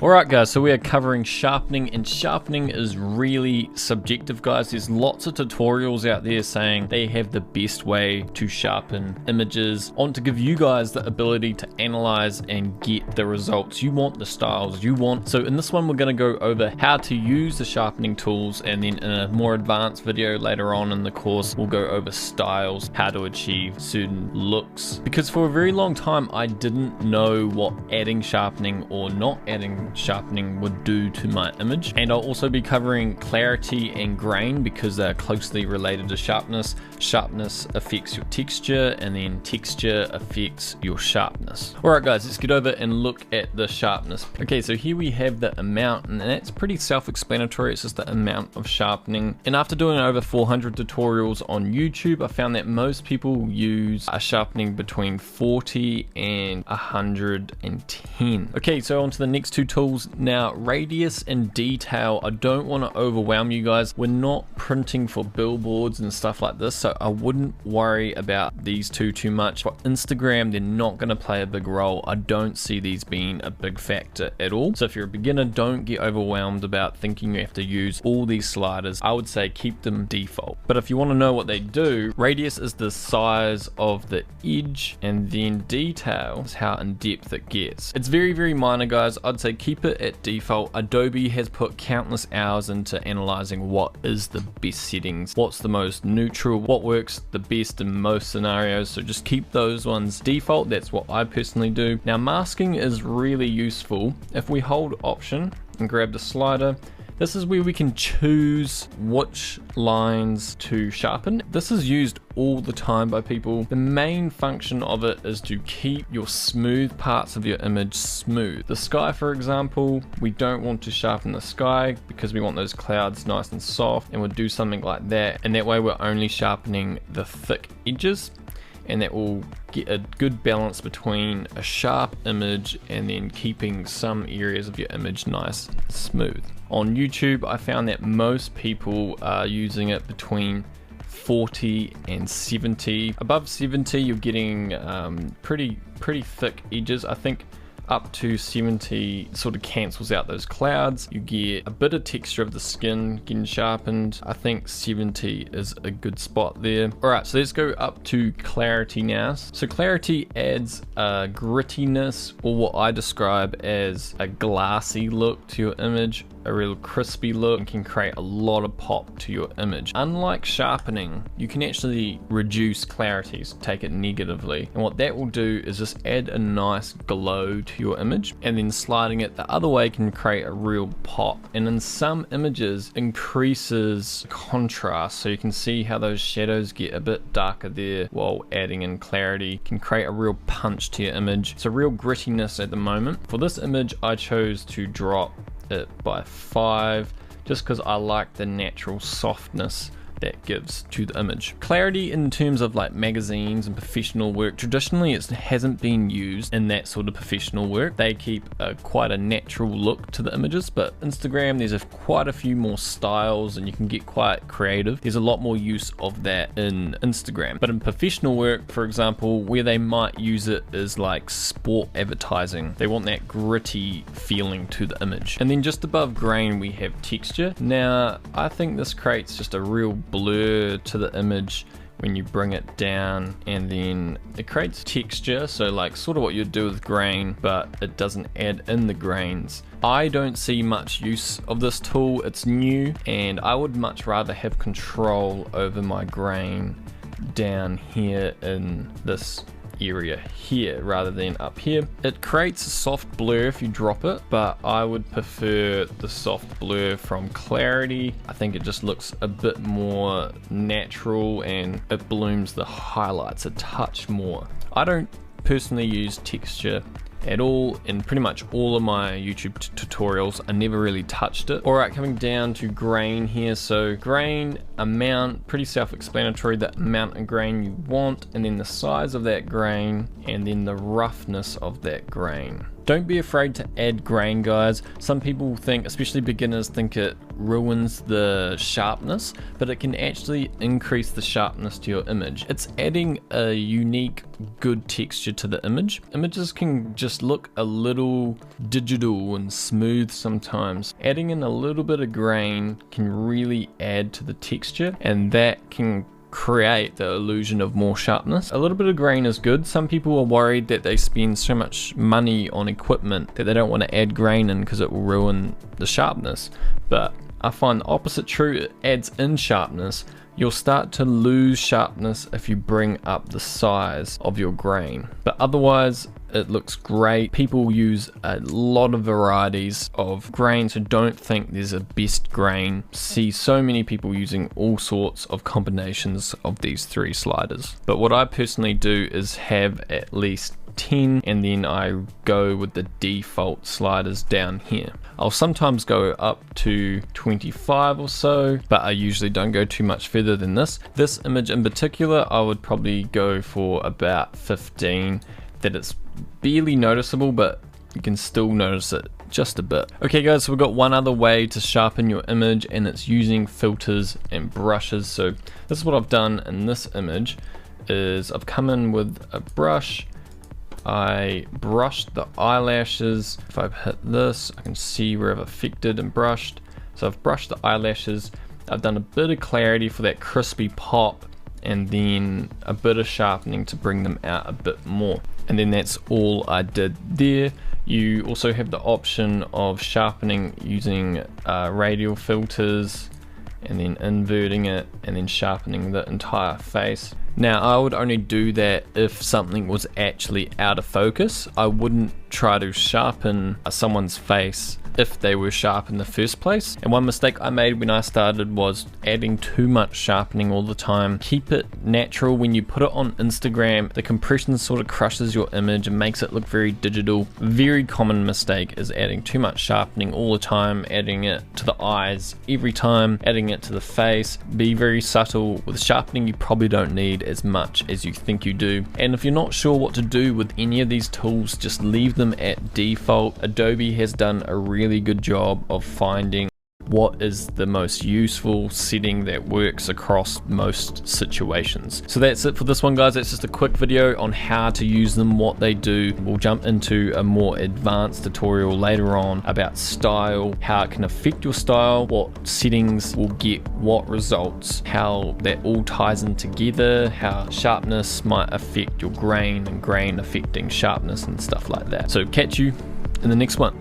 Alright guys, so we are covering sharpening, and sharpening is really subjective guys. There's lots of tutorials out there saying they have the best way to sharpen images. I want to give you guys the ability to analyze and get the results you want, the styles you want. So in this one we're going to go over how to use the sharpening tools, and then in a more advanced video later on in the course we'll go over styles, how to achieve certain looks. Because for a very long time I didn't know what adding sharpening or not adding sharpening would do to my image. And I'll also be covering clarity and grain because they're closely related to sharpness. Sharpness affects your texture, and then texture affects your sharpness. Alright guys, let's get over and look at the sharpness. Okay, so here we have the amount, and that's pretty self-explanatory. It's just the amount of sharpening. And after doing over 400 tutorials on YouTube, I found that most people use a sharpening between 40 and 110. Okay, so on to the next two tools. Now, radius and detail, I don't want to overwhelm you guys. We're not printing for billboards and stuff like this, so I wouldn't worry about these two too much. For Instagram, they're not going to play a big role. I don't see these being a big factor at all. So if you're a beginner, don't get overwhelmed about thinking you have to use all these sliders. I would say keep them default. But if you want to know what they do, radius is the size of the edge, and then detail is how in depth it gets. It's very, very minor guys. I'd say keep it at default. Adobe has put countless hours into analyzing what is the best settings, what's the most neutral, what works the best in most scenarios, so just keep those ones default. That's what I personally do. Now, masking is really useful. If we hold Option and grab the slider, this is where we can choose which lines to sharpen. This is used all the time by people. The main function of it is to keep your smooth parts of your image smooth. The sky, for example, we don't want to sharpen the sky because we want those clouds nice and soft, and we'll do something like that. And that way we're only sharpening the thick edges, and that will get a good balance between a sharp image and then keeping some areas of your image nice and smooth. On YouTube, I found that most people are using it between 40 and 70. Above 70, you're getting pretty thick edges. I think up to 70 sort of cancels out those clouds. You get a bit of texture of the skin getting sharpened. I think 70 is a good spot there. Alright, so let's go up to clarity now. So clarity adds a grittiness, or what I describe as a glassy look to your image, a real crispy look, and can create a lot of pop to your image. Unlike sharpening, you can actually reduce clarity, so take it negatively, and what that will do is just add a nice glow to your image, and then sliding it the other way can create a real pop. And in some images increases contrast, so you can see how those shadows get a bit darker there while adding in clarity can create a real punch to your image. So real grittiness at the moment. For this image I chose to drop it by 5 just because I like the natural softness that gives to the image. Clarity in terms of like magazines and professional work, traditionally it hasn't been used in that sort of professional work. They keep quite a natural look to the images, but Instagram, there's quite a few more styles and you can get quite creative. There's a lot more use of that in Instagram. But in professional work, for example, where they might use it is like sport advertising. They want that gritty feeling to the image. And then just above grain we have texture. Now I think this creates just a real blur to the image when you bring it down, and then it creates texture, so like sort of what you'd do with grain, but it doesn't add in the grains. I don't see much use of this tool. It's new, and I would much rather have control over my grain down here in this area here rather than up here. It creates a soft blur if you drop it, but I would prefer the soft blur from clarity. I think it just looks a bit more natural and it blooms the highlights a touch more. I don't personally use texture at all in pretty much all of my YouTube tutorials. I never really touched it. Alright, coming down to grain here. So grain, amount, pretty self-explanatory, the amount of grain you want, and then the size of that grain, and then the roughness of that grain. Don't be afraid to add grain, guys. Some people think, especially beginners, think it ruins the sharpness, but it can actually increase the sharpness to your image. It's adding a unique, good texture to the image. Images can just look a little digital and smooth sometimes. Adding in a little bit of grain can really add to the texture, and that can create the illusion of more sharpness. A little bit of grain is good. Some people are worried that they spend so much money on equipment that they don't want to add grain in because it will ruin the sharpness. But I find the opposite true. It adds in sharpness. You'll start to lose sharpness if you bring up the size of your grain, but otherwise it looks great. People use a lot of varieties of grain, so don't think there's a best grain. See so many people using all sorts of combinations of these 3 sliders, but what I personally do is have at least 10, and then I go with the default sliders down here. I'll sometimes go up to 25 or so, but I usually don't go too much further than this. This image in particular, I would probably go for about 15, that it's barely noticeable, but you can still notice it just a bit. Okay guys, so we've got one other way to sharpen your image, and it's using filters and brushes. So this is what I've done in this image, is I've come in with a brush. I brushed the eyelashes. If I hit this, I can see where I've affected and brushed. So I've brushed the eyelashes. I've done a bit of clarity for that crispy pop, and then a bit of sharpening to bring them out a bit more. And then that's all I did there. You also have the option of sharpening using radial filters, and then inverting it, and then sharpening the entire face. Now I would only do that if something was actually out of focus. I wouldn't try to sharpen someone's face if they were sharp in the first place. And one mistake I made when I started was adding too much sharpening all the time. Keep it natural. When you put it on Instagram, the compression sort of crushes your image and makes it look very digital. Very common mistake is adding too much sharpening all the time, adding it to the eyes every time, adding it to the face. Be very subtle. With sharpening, you probably don't need as much as you think you do. And if you're not sure what to do with any of these tools, just leave them at default. Adobe has done a really good job of finding what is the most useful setting that works across most situations. So that's it for this one, guys. That's just a quick video on how to use them, what they do. We'll jump into a more advanced tutorial later on about style, how it can affect your style, what settings will get what results, how that all ties in together, how sharpness might affect your grain and grain affecting sharpness and stuff like that. So catch you in the next one.